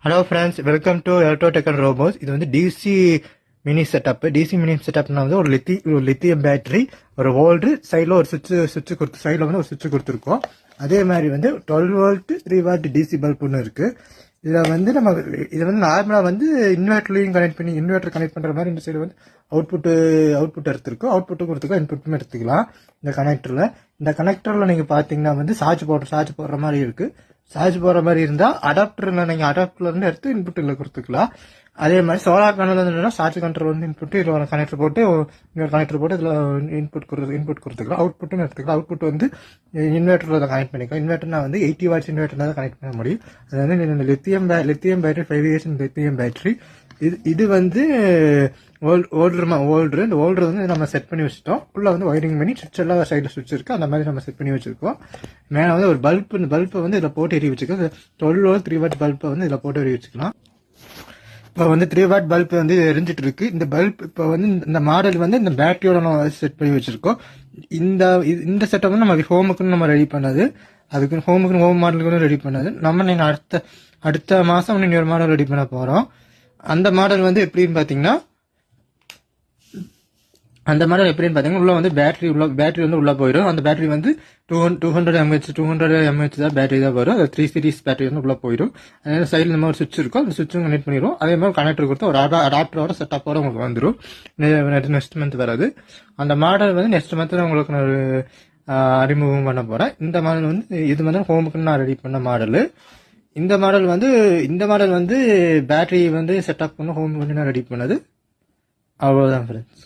Hello friends, welcome to Electrotech and Robos. இது வந்து DC mini setup. DC mini செட்டப்னா வந்து ஒரு லித்தியம் பேட்டரி, ஒரு வோல்டு, சைடில் ஒரு சுவிட்ச் கொடுத்து, சைடில் வந்து ஒரு சுவிட்ச் கொடுத்துருக்கோம். அதே மாதிரி வந்து 12 வோல்ட் 3 வாட் டிசி பல்ப் ஒன்று இருக்கு. இதில் வந்து இதை வந்து நார்மலாக வந்து இன்வெர்டர்லையும் இன்வெர்டர் கனெக்ட் பண்ணுற மாதிரி இந்த சைடு வந்து அவுட்புட் எடுத்துருக்கோம். அவுட்புட்டும் கொடுத்துருக்கோம், இன்புட்டும் எடுத்துக்கலாம். இந்த கனெக்டரில் நீங்கள் பார்த்தீங்கன்னா வந்து சார்ஜ் போடுற மாதிரி இருக்கு. சார்ஜ் போடுற மாதிரி இருந்தால் அடாப்டர்ல இருந்து எடுத்து இன்புட்டில் கொடுத்துக்கலாம். அதே மாதிரி சோலார் பேனல் வந்து சார்ஜ் கண்ட்ரோல் வந்து இன்புட் இதில் கனெக்டர் போட்டு இதில் இன்புட் கொடுத்துக்கலாம். அவுட்புட்டும் எடுத்துக்கலாம். அவுட்புட் வந்து இன்வெர்டரில் கனெக்ட் பண்ணிக்கலாம். இன்வெர்டர்னா வந்து 80 வாட்ஸ் இன்வெர்டர் தான் கனெக்ட் பண்ண முடியும். அது வந்து lithium battery 5 years lithium battery. இது வந்து ஓல்டர். இந்த ஓல்டர் வந்து நம்ம செட் பண்ணி வச்சுட்டோம். உள்ள வந்து ஒயரிங் பண்ணி சுவிட்ச் எல்லாம் சைடில் சுவிட்ச் இருக்கு, அந்த மாதிரி நம்ம செட் பண்ணி வச்சிருக்கோம். மேலே வந்து ஒரு பல்ப், இந்த பல்பை வந்து இதில் போட்டு எரிய வச்சுக்கலாம். 12 வோல்ட் 3 வாட் பல்பை வந்து இதில் போட்டு எரிய வச்சுக்கலாம். இப்போ வந்து 3 வாட் பல்ப் வந்து எரிஞ்சிட்டு இருக்கு. இந்த பல்ப் இப்போ வந்து இந்த மாடல் வந்து இந்த பேட்டரியோட நம்ம செட் பண்ணி வச்சிருக்கோம். இந்த செட்டப் வந்து நம்ம ஹோமுக்குன்னு நம்ம ரெடி பண்ணது. அதுக்கு ஹோம் மாடலுக்கு ரெடி பண்ணது. நீங்கள் அடுத்த மாதம் இன்னொரு மாடல் ரெடி பண்ண போகிறோம். அந்த மாடல் வந்து எப்படின்னு பார்த்தீங்கன்னா உள்ள வந்து பேட்டரி வந்து உள்ள போயிடும். அந்த பேட்டரி வந்து 200 mAh தான் பேட்டரி தான் வரும். அது 3 சீரிஸ் பேட்டரி வந்து உள்ள போயிடும். அதனால சைடில் இந்த மாதிரி சுவிட்ச் இருக்கும், அந்த சுவிட்சும் கனெக்ட் பண்ணிடும். அதே மாதிரி கனெக்டர் கொடுத்து ஒரு அடாப்டரோட செட்டப்போட உங்களுக்கு வந்துடும். நெக்ஸ்ட் மந்த் வராது. அந்த மாடல் வந்து நெக்ஸ்ட் மந்த் உங்களுக்கு நான் அறிமுகம் பண்ண போறேன். இந்த மாடல் வந்து இது வந்து ஹோமுக்கு நான் ரெடி பண்ண மாடல். இந்த மாடல் வந்து பேட்டரி வந்து செட்டப் பண்ண ஹோம் வந்து நான் ரெடி பண்ணது. அவ்வளோதான் ஃப்ரெண்ட்ஸ்.